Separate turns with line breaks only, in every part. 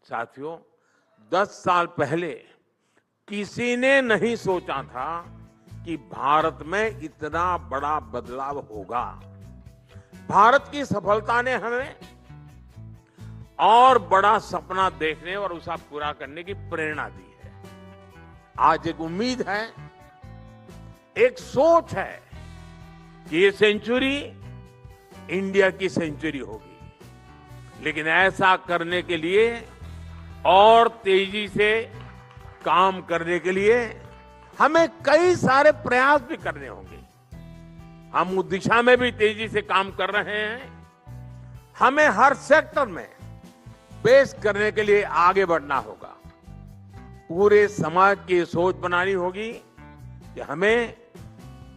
साथियों, 10 साल पहले किसी ने नहीं सोचा था कि भारत में इतना बड़ा बदलाव होगा। भारत की सफलता ने हमें और बड़ा सपना देखने और उसे पूरा करने की प्रेरणा दी है। आज एक उम्मीद है, एक सोच है कि ये सेंचुरी इंडिया की सेंचुरी होगी। लेकिन ऐसा करने के लिए और तेजी से काम करने के लिए हमें कई सारे प्रयास भी करने होंगे। हम उस दिशा में भी तेजी से काम कर रहे हैं। हमें हर सेक्टर में पेश करने के लिए आगे बढ़ना होगा। पूरे समाज की सोच बनानी होगी कि हमें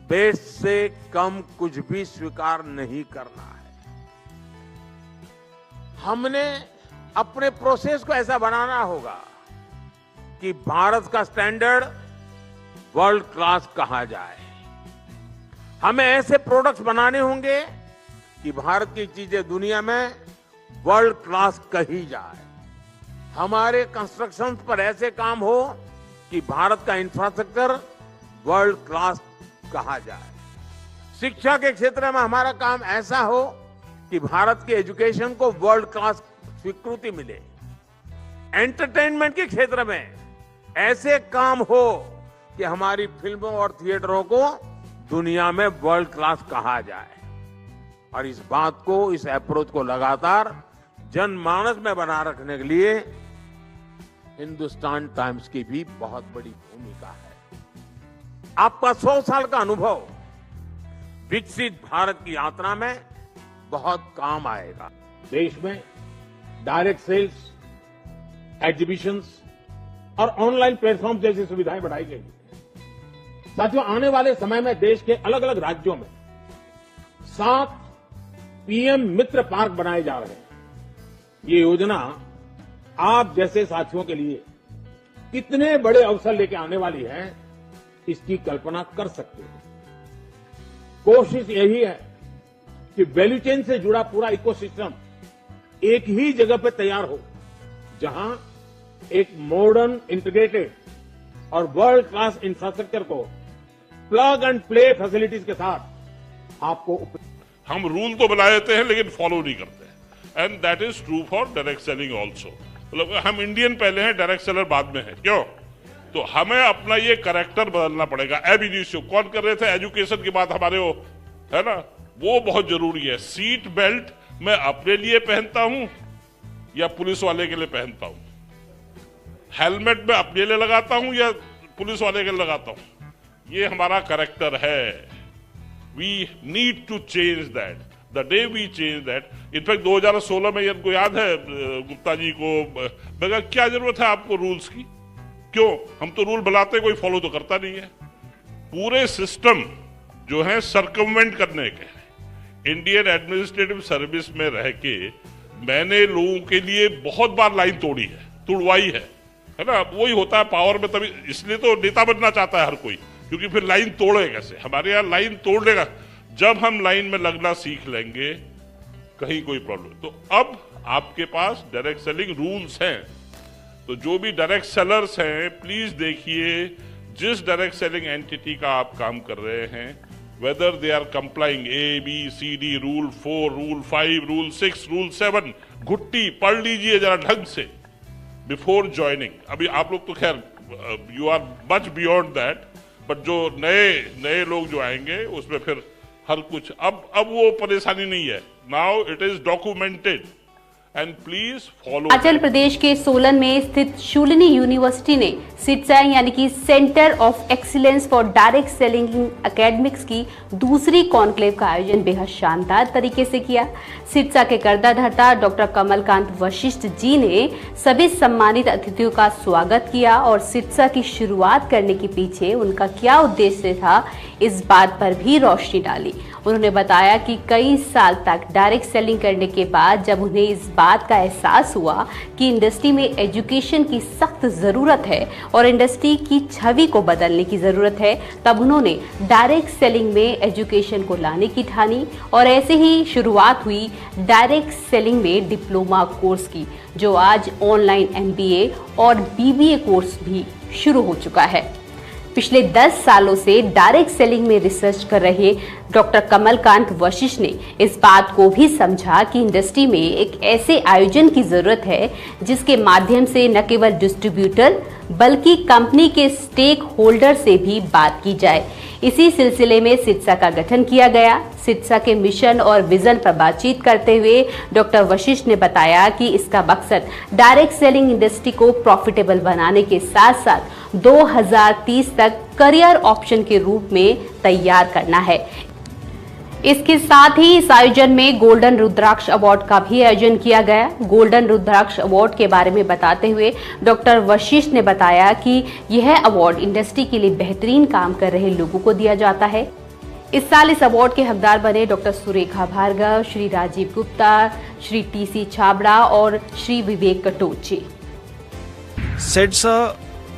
बेस्ट से कम कुछ भी स्वीकार नहीं करना है। हमने अपने प्रोसेस को ऐसा बनाना होगा कि भारत का स्टैंडर्ड वर्ल्ड क्लास कहा जाए। हमें ऐसे प्रोडक्ट्स बनाने होंगे कि भारत की चीजें दुनिया में वर्ल्ड क्लास कही जाए। हमारे कंस्ट्रक्शंस पर ऐसे काम हो कि भारत का इंफ्रास्ट्रक्चर वर्ल्ड क्लास कहा जाए। शिक्षा के क्षेत्र में हमारा काम ऐसा हो कि भारत के एजुकेशन को वर्ल्ड क्लास स्वीकृति मिले। एंटरटेनमेंट के क्षेत्र में ऐसे काम हो कि हमारी फिल्मों और थिएटरों को दुनिया में वर्ल्ड क्लास कहा जाए। और इस बात को, इस अप्रोच को लगातार जनमानस में बना रखने के लिए हिंदुस्तान टाइम्स की भी बहुत बड़ी भूमिका है। आपका 100 साल का अनुभव विकसित भारत की यात्रा में बहुत काम आएगा। देश में डायरेक्ट सेल्स, एग्जीबिशंस और ऑनलाइन प्लेटफॉर्म जैसी सुविधाएं बढ़ाई गई। साथियों, आने वाले समय में देश के अलग अलग राज्यों में 7 पीएम मित्र पार्क बनाए जा रहे हैं। ये योजना आप जैसे साथियों के लिए कितने बड़े अवसर लेके आने वाली है, इसकी कल्पना कर सकते हैं। कोशिश यही है कि वैल्यू चेन से जुड़ा पूरा इकोसिस्टम एक ही जगह पे तैयार हो, जहां एक मॉडर्न, इंटीग्रेटेड और वर्ल्ड क्लास इंफ्रास्ट्रक्चर को प्लग एंड प्ले फैसिलिटीज के साथ आपको
हम रूल तो बना देते हैं लेकिन फॉलो नहीं करते, and that is true for direct selling also. मतलब हम इंडियन पहले हैं, डायरेक्ट सेलर बाद में है। क्यों? तो हमें अपना ये कैरेक्टर बदलना पड़ेगा। एब इनिशियो कौन कर रहे थे? एजुकेशन की बात हमारे वो है ना, वो बहुत जरूरी है। सीट बेल्ट मैं अपने लिए पहनता हूं या पुलिस वाले के लिए पहनता हूं? हेलमेट मैं अपने लिए लगाता हूं या पुलिस वाले के लिए लगाता हूं? ये हमारा कैरेक्टर है। We need to change that the day we change that. In fact 2016 में इनको याद है, गुप्ता जी को मगर क्या जरूरत है आपको रूल्स की? क्यों? हम तो रूल बनाते, कोई फॉलो तो करता नहीं है। पूरे सिस्टम जो है सर्कमवेंट करने के। इंडियन एडमिनिस्ट्रेटिव सर्विस में रह के मैंने लोगों के लिए बहुत बार लाइन तोड़ी है, तुड़वाई है ना। वही होता है पावर में, तभी इसलिए तो नेता बनना चाहता है हर कोई, क्योंकि फिर लाइन तोड़े कैसे। हमारे यहाँ लाइन तोड़ने का, जब हम लाइन में लगना सीख लेंगे कहीं कोई प्रॉब्लम। तो अब आपके पास डायरेक्ट सेलिंग रूल्स हैं, तो जो भी डायरेक्ट सेलर्स हैं प्लीज देखिए जिस डायरेक्ट सेलिंग एंटिटी का आप काम कर रहे हैं, whether they are complying ABCD rule 4, rule 5, rule 6, rule 7, घुट्टी पढ़ लीजिए जरा ढंग से बिफोर ज्वाइनिंग। अभी आप लोग तो खैर you are much beyond that, but जो नए लोग जो आएंगे उसमें फिर हर कुछ अब वो परेशानी नहीं है। Now it is documented and please follow.
Himachal Pradesh के सोलन में स्थित शूलिनी यूनिवर्सिटी ने सिटसा यानी कि centre of excellence for direct selling academics की दूसरी कॉन्क्लेव का आयोजन बेहद शानदार तरीके से किया। सिटसा के कर्ताधर्ता डॉक्टर कमलकांत वशिष्ठ जी ने सभी सम्मानित अतिथियों का स्वागत किया और सिटसा की शुरुआत करने के पीछे उनका क्या उद्देश्य था, इस बात पर भी रोशनी डाली। उन्होंने बताया कि कई साल तक डायरेक्ट सेलिंग करने के बाद जब उन्हें इस बात का एहसास हुआ कि इंडस्ट्री में एजुकेशन की सख्त ज़रूरत है और इंडस्ट्री की छवि को बदलने की ज़रूरत है, तब उन्होंने डायरेक्ट सेलिंग में एजुकेशन को लाने की ठानी और ऐसे ही शुरुआत हुई डायरेक्ट सेलिंग में डिप्लोमा कोर्स की, जो आज ऑनलाइन MBA और BBA कोर्स भी शुरू हो चुका है। पिछले 10 सालों से डायरेक्ट सेलिंग में रिसर्च कर रहे डॉक्टर कमलकांत वशिष्ठ ने इस बात को भी समझा कि इंडस्ट्री में एक ऐसे आयोजन की जरूरत है जिसके माध्यम से न केवल डिस्ट्रीब्यूटर बल्कि कंपनी के स्टेक होल्डर से भी बात की जाए। इसी सिलसिले में सिटसा का गठन किया गया। सिटसा के मिशन और विजन पर बातचीत करते हुए डॉक्टर वशिष्ठ ने बताया कि इसका मकसद डायरेक्ट सेलिंग इंडस्ट्री को प्रॉफिटेबल बनाने के साथ साथ 2030 तक करियर ऑप्शन के रूप में तैयार करना है। इसके साथ ही इस आयोजन में गोल्डन रुद्राक्ष अवार्ड का भी आयोजन किया गया। गोल्डन रुद्राक्ष अवार्ड के बारे में बताते हुए डॉक्टर वशिष्ठ ने बताया कि यह अवार्ड इंडस्ट्री के लिए बेहतरीन काम कर रहे लोगों को दिया जाता है। इस साल इस अवार्ड के हकदार बने डॉक्टर सुरेखा भार्गव, श्री राजीव गुप्ता, श्री TC छाबड़ा और श्री विवेक कटोचे।
सेटसा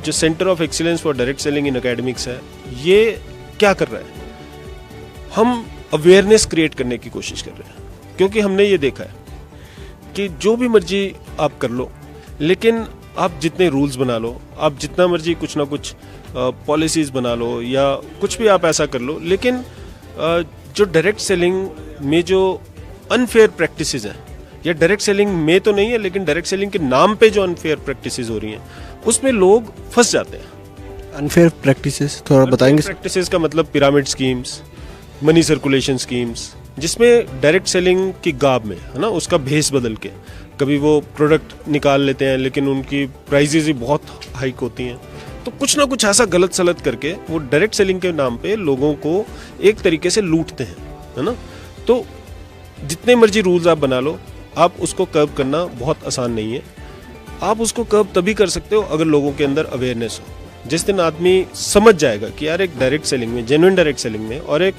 जो centre of excellence for direct selling in academics है, ये क्या कर रहा है? हम अवेयरनेस क्रिएट करने की कोशिश कर रहे हैं, क्योंकि हमने ये देखा है कि जो भी मर्जी आप कर लो, लेकिन आप जितने रूल्स बना लो, आप जितना मर्जी कुछ ना कुछ पॉलिसीज बना लो या कुछ भी आप ऐसा कर लो, लेकिन जो डायरेक्ट सेलिंग में जो अनफेयर प्रैक्टिसेस हैं, या डायरेक्ट सेलिंग में तो नहीं है लेकिन डायरेक्ट सेलिंग के नाम पे जो अनफेयर प्रैक्टिसेस हो रही हैं, उसमें लोग फंस जाते हैं।
अनफेयर प्रैक्टिसेस थोड़ा बताएंगे?
प्रैक्टिसेस का मतलब pyramid schemes, money circulation schemes, जिसमें डायरेक्ट सेलिंग की गाब में, है ना, उसका भेस बदल के कभी वो प्रोडक्ट निकाल लेते हैं लेकिन उनकी प्राइजेज ही बहुत हाइक होती हैं, तो कुछ ना कुछ ऐसा गलत सलत करके वो डायरेक्ट सेलिंग के नाम पे लोगों को एक तरीके से लूटते हैं, है ना। तो जितने मर्जी रूल्स आप बना लो, आप उसको कर्व करना बहुत आसान नहीं है। आप उसको कर्व तभी कर सकते हो अगर लोगों के अंदर अवेयरनेस हो। जिस दिन आदमी समझ जाएगा कि यार एक डायरेक्ट सेलिंग में, जेन्युइन डायरेक्ट सेलिंग में और एक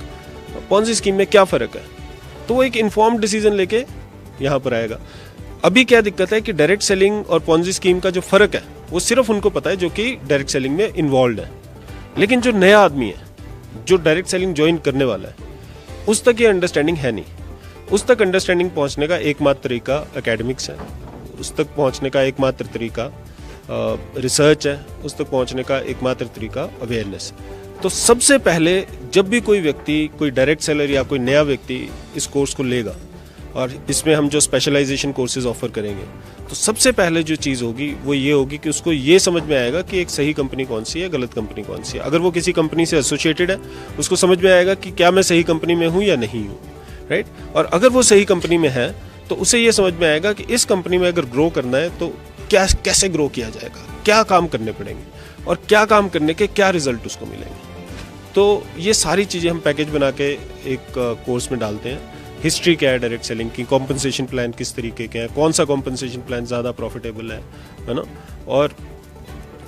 पॉन्जी स्कीम में क्या फ़र्क है, तो वो एक इन्फॉर्म्ड डिसीजन लेके यहाँ पर आएगा। अभी क्या दिक्कत है कि डायरेक्ट सेलिंग और पॉन्जी स्कीम का जो फ़र्क है वो सिर्फ उनको पता है जो कि डायरेक्ट सेलिंग में इन्वॉल्व है, लेकिन जो नया आदमी है, जो डायरेक्ट सेलिंग ज्वाइन करने वाला है, उस तक ये अंडरस्टैंडिंग है नहीं। उस तक अंडरस्टैंडिंग पहुँचने का एकमात्र तरीका एकेडमिक्स है, उस तक पहुँचने का एकमात्र तरीका रिसर्च है, उस तक पहुँचने का एकमात्र तरीका अवेयरनेस। तो सबसे पहले जब भी कोई व्यक्ति, कोई डायरेक्ट सेलर या कोई नया व्यक्ति इस कोर्स को लेगा और इसमें हम जो स्पेशलाइजेशन कोर्सेज ऑफर करेंगे, तो सबसे पहले जो चीज़ होगी वो ये होगी कि उसको ये समझ में आएगा कि एक सही कंपनी कौन सी है, गलत कंपनी कौन सी है। अगर वो किसी कंपनी से एसोसिएटेड है, उसको समझ में आएगा कि क्या मैं सही कंपनी में हूँ या नहीं हूँ, राइट। और अगर वो सही कंपनी में है तो उसे ये समझ में आएगा कि इस कंपनी में अगर ग्रो करना है तो क्या, कैसे ग्रो किया जाएगा, क्या काम करने पड़ेंगे और क्या काम करने के क्या रिजल्ट उसको मिलेंगे। तो ये सारी चीज़ें हम पैकेज बना के एक कोर्स में डालते हैं। हिस्ट्री क्या है डायरेक्ट सेलिंग की, कॉम्पनसेशन प्लान किस तरीके के हैं, कौन सा कॉम्पनसेशन प्लान ज़्यादा प्रॉफिटेबल है ना, और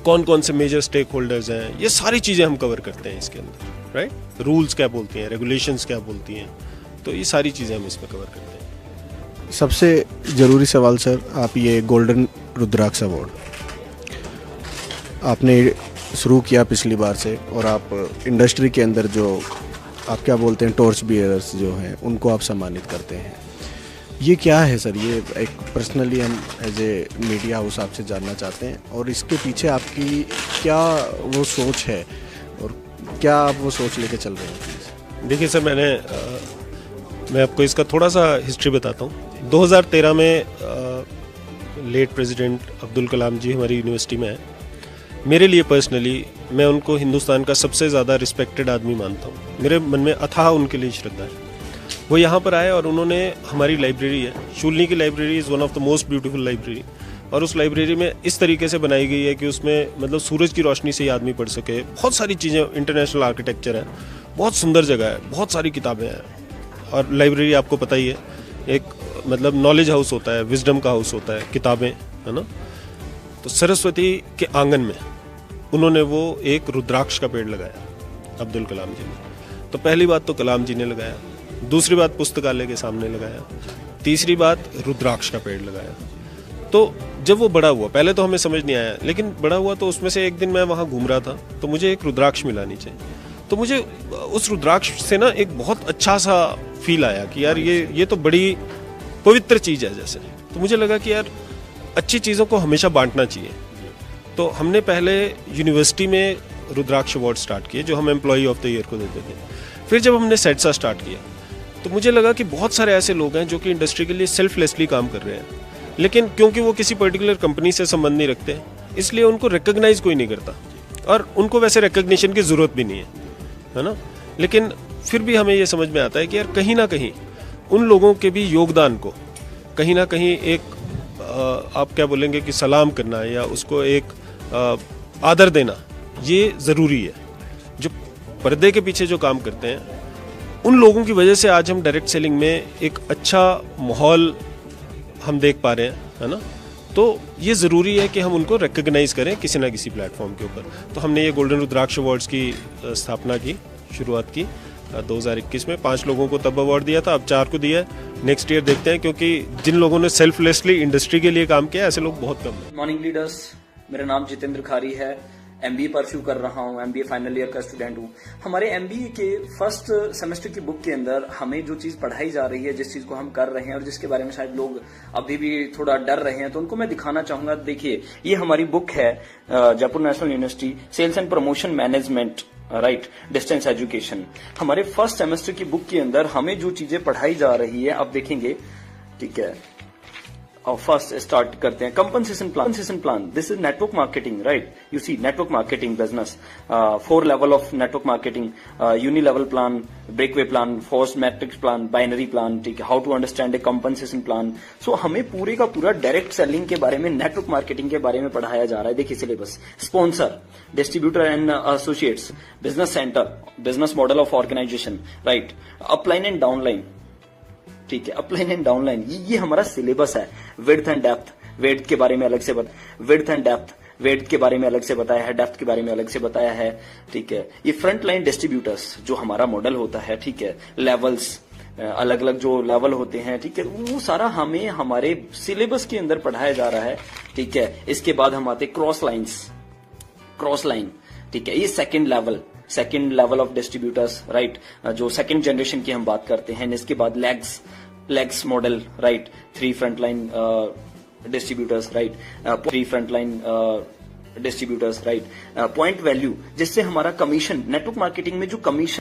कौन कौन से मेजर स्टेक होल्डर्स हैं, ये सारी चीज़ें हम कवर करते हैं इसके अंदर, राइट। रूल्स क्या बोलती हैं, रेगुलेशंस क्या बोलती हैं, तो ये सारी चीज़ें हम इसमें कवर करते हैं।
सबसे ज़रूरी सवाल सर, आप ये गोल्डन रुद्राक्ष अवार्ड आपने शुरू किया पिछली बार से, और आप इंडस्ट्री के अंदर जो आप क्या बोलते हैं टॉर्च बियरर्स जो हैं उनको आप सम्मानित करते हैं, ये क्या है सर? ये एक पर्सनली हम एज ए मीडिया हाउस आपसे जानना चाहते हैं, और इसके पीछे आपकी क्या वो सोच है और क्या आप वो सोच लेके चल रहे हैं?
देखिए सर, मैं आपको इसका थोड़ा सा हिस्ट्री बताता हूँ। 2013 में लेट प्रेसिडेंट अब्दुल कलाम जी हमारी यूनिवर्सिटी में आए। मेरे लिए पर्सनली मैं उनको हिंदुस्तान का सबसे ज़्यादा रिस्पेक्टेड आदमी मानता हूँ। मेरे मन में अथाह उनके लिए श्रद्धा है। वो यहाँ पर आए और उन्होंने हमारी लाइब्रेरी है, शूलनी की library is one of the most beautiful library, और उस लाइब्रेरी में इस तरीके से बनाई गई है कि उसमें मतलब सूरज की रोशनी से ही आदमी पढ़ सके। बहुत सारी चीज़ें, इंटरनेशनल आर्किटेक्चर है, बहुत सुंदर जगह है, बहुत सारी किताबें हैं। और लाइब्रेरी आपको पता ही है, एक मतलब नॉलेज हाउस होता है, विजडम का हाउस होता है, किताबें, है ना। तो सरस्वती के आंगन में उन्होंने वो एक रुद्राक्ष का पेड़ लगाया अब्दुल कलाम जी ने। तो पहली बात तो कलाम जी ने लगाया, दूसरी बात पुस्तकालय के सामने लगाया, तीसरी बात रुद्राक्ष का पेड़ लगाया। तो जब वो बड़ा हुआ, पहले तो हमें समझ नहीं आया, लेकिन बड़ा हुआ तो उसमें से एक दिन मैं वहाँ घूम रहा था तो मुझे एक रुद्राक्ष मिला नीचे। तो मुझे उस रुद्राक्ष से ना एक बहुत अच्छा सा फील आया कि यार ये तो बड़ी पवित्र चीज़ है जैसे। तो मुझे लगा कि यार अच्छी चीज़ों को हमेशा बांटना चाहिए। तो हमने पहले यूनिवर्सिटी में रुद्राक्ष अवार्ड स्टार्ट किए जो हम एम्प्लॉई ऑफ द ईयर को देते थे। फिर जब हमने सेटसा स्टार्ट किया तो मुझे लगा कि बहुत सारे ऐसे लोग हैं जो कि इंडस्ट्री के लिए सेल्फलेसली काम कर रहे हैं, लेकिन क्योंकि वो किसी पर्टिकुलर कंपनी से संबंध नहीं रखते इसलिए उनको रिकॉग्नाइज कोई नहीं करता, और उनको वैसे रिकॉग्निशन की ज़रूरत भी नहीं है ना। लेकिन फिर भी हमें ये समझ में आता है कि यार कहीं ना कहीं उन लोगों के भी योगदान को कहीं ना कहीं एक आप क्या बोलेंगे कि सलाम करना या उसको एक आदर देना ये ज़रूरी है। जो पर्दे के पीछे जो काम करते हैं उन लोगों की वजह से आज हम डायरेक्ट सेलिंग में एक अच्छा माहौल हम देख पा रहे हैं, है ना। तो ये ज़रूरी है कि हम उनको रिकॉग्नाइज करें किसी ना किसी प्लेटफॉर्म के ऊपर। तो हमने ये गोल्डन रुद्राक्ष अवार्ड्स की स्थापना की, शुरुआत की 2021 में। 5 लोगों को तब अवार्ड दिया था, अब 4 को दिया है। नेक्स्ट ईयर देखते हैं, क्योंकि जिन लोगों ने सेल्फलेसली इंडस्ट्री के लिए काम किया ऐसे लोग बहुत कम हैं।
मॉर्निंग लीडर्स, मेरा नाम जितेंद्र खारी है, एमबीए परस्यू कर रहा हूँ, एमबीए फाइनल ईयर का स्टूडेंट हूँ। हमारे एमबीए के फर्स्ट सेमेस्टर की बुक के अंदर हमें जो चीज पढ़ाई जा रही है, जिस चीज को हम कर रहे हैं और जिसके बारे में शायद लोग अभी भी थोड़ा डर रहे हैं, तो उनको मैं दिखाना चाहूंगा। देखिए, ये हमारी बुक है Jaipur national university sales and promotion management, right, distance education. हमारे फर्स्ट सेमेस्टर की बुक के अंदर हमें जो चीजें पढ़ाई जा रही है आप देखेंगे, ठीक है। और फर्स्ट स्टार्ट करते हैं compensation plan. This is network marketing, right. You see network marketing business, 4 level of network marketing, unilevel plan, breakaway plan, force matrix plan, binary plan, ठीक है। How to understand a compensation plan. So हमें पूरे का पूरा direct selling के बारे में, network marketing के बारे में पढ़ाया जा रहा है। देखिए syllabus, sponsor, distributor and associates, business centre, business model of organisation, right, upline and downline, ठीक है, अपलाइन एंड डाउनलाइन, ये हमारा सिलेबस है। विड्थ एंड डेप्थ, वेड्थ के बारे में अलग से विड्थ एंड डेप्थ, वेड्थ के बारे में अलग से बताया है, डेप्थ के बारे में अलग से बताया है, ठीक है। ये फ्रंट लाइन डिस्ट्रीब्यूटर्स जो हमारा मॉडल होता है, ठीक है, लेवल्स, अलग अलग जो लेवल होते हैं, ठीक है, वो सारा हमें हमारे सिलेबस के अंदर पढ़ाया जा रहा है, ठीक है। इसके बाद हम आते क्रॉस लाइन, ठीक है, ये second level of distributors, right, जो सेकेंड जनरेशन की हम बात करते हैं। इसके बाद legs model, right, 3 frontline distributors, right, 3 frontline distributors, right, point value, जिससे हमारा कमीशन, नेटवर्क मार्केटिंग में जो कमीशन